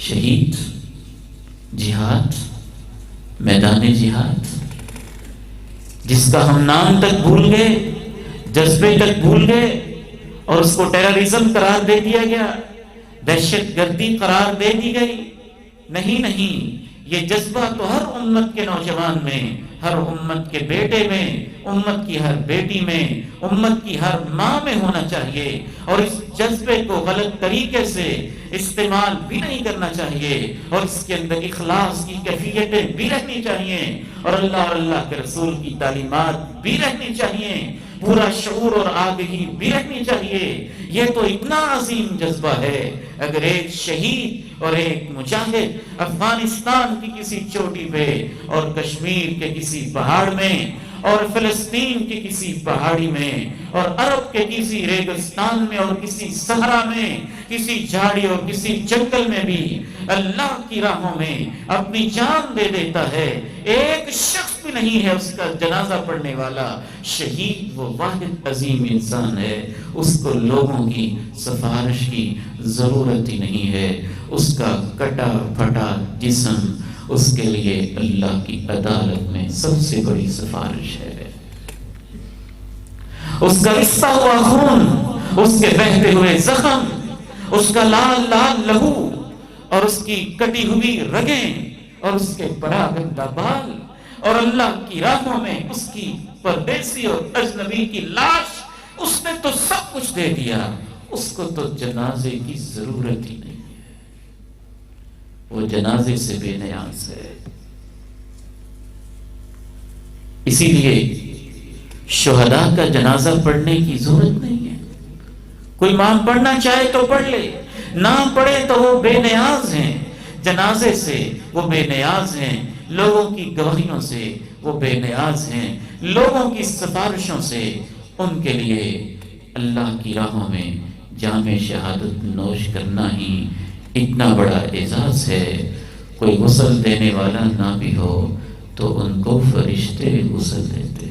شہید، جہاد، میدان جہاد، جس کا ہم نام تک بھول گئے، جذبے تک بھول گئے، اور اس کو ٹیررزم قرار دے دیا گیا، دہشت گردی قرار دے دی گئی۔ نہیں، یہ جذبہ تو ہر امت کے نوجوان میں، ہر امت کے بیٹے میں، امت کی ہر بیٹی میں، امت کی ہر ماں میں ہونا چاہیے، اور اس جذبے کو غلط طریقے سے استعمال بھی نہیں کرنا چاہیے، اور اس کے اندر اخلاص کی کیفیتیں بھی رہنی چاہیے، اور اللہ کے رسول کی تعلیمات بھی رہنی چاہیے، پورا شعور اور آگہی بھی رہنی چاہیے۔ یہ تو اتنا عظیم جذبہ ہے، اگر ایک شہید اور ایک مجاہد افغانستان کی کسی چوٹی پہ، اور کشمیر کے کسی پہاڑ میں، اور فلسطین کی کسی پہاڑی میں، اور عرب کے کسی ریگستان میں، اور کسی صحرا میں، کسی جھاڑی اور کسی جنگل میں بھی اللہ کی راہوں میں اپنی جان دے دیتا ہے، ایک شخص بھی نہیں ہے اس کا جنازہ پڑھنے والا، شہید وہ واحد عظیم انسان ہے، اس کو لوگوں کی سفارش کی ضرورت ہی نہیں ہے، اس کا کٹا پھٹا جسم اس کے لیے اللہ کی عدالت میں سب سے بڑی سفارش ہے۔ اس کا رستا ہوا خون، اس کے بہتے ہوئے زخم، اس کا لال لال لہو، اور اس کی کٹی ہوئی رگیں، اور اس کے پراگندہ بال، اور اللہ کی راہوں میں اس کی پردیسی اور اجنبی کی لاش، اس نے تو سب کچھ دے دیا، اس کو تو جنازے کی ضرورت ہی نہیں ہے، وہ جنازے سے بے نیاز ہے۔ اسی لیے شہداء کا جنازہ پڑھنے کی ضرورت نہیں ہے، کوئی امام پڑھنا چاہے تو پڑھ لے، نہ پڑھے تو وہ بے نیاز ہیں، جنازے سے وہ بے نیاز ہیں، لوگوں کی گواہیوں سے وہ بے نیاز ہیں، لوگوں کی سفارشوں سے ان کے لیے اللہ کی راہوں میں جام شہادت نوش کرنا ہی اتنا بڑا اعزاز ہے۔ کوئی غسل دینے والا نہ بھی ہو تو ان کو فرشتے غسل دیتے ہیں۔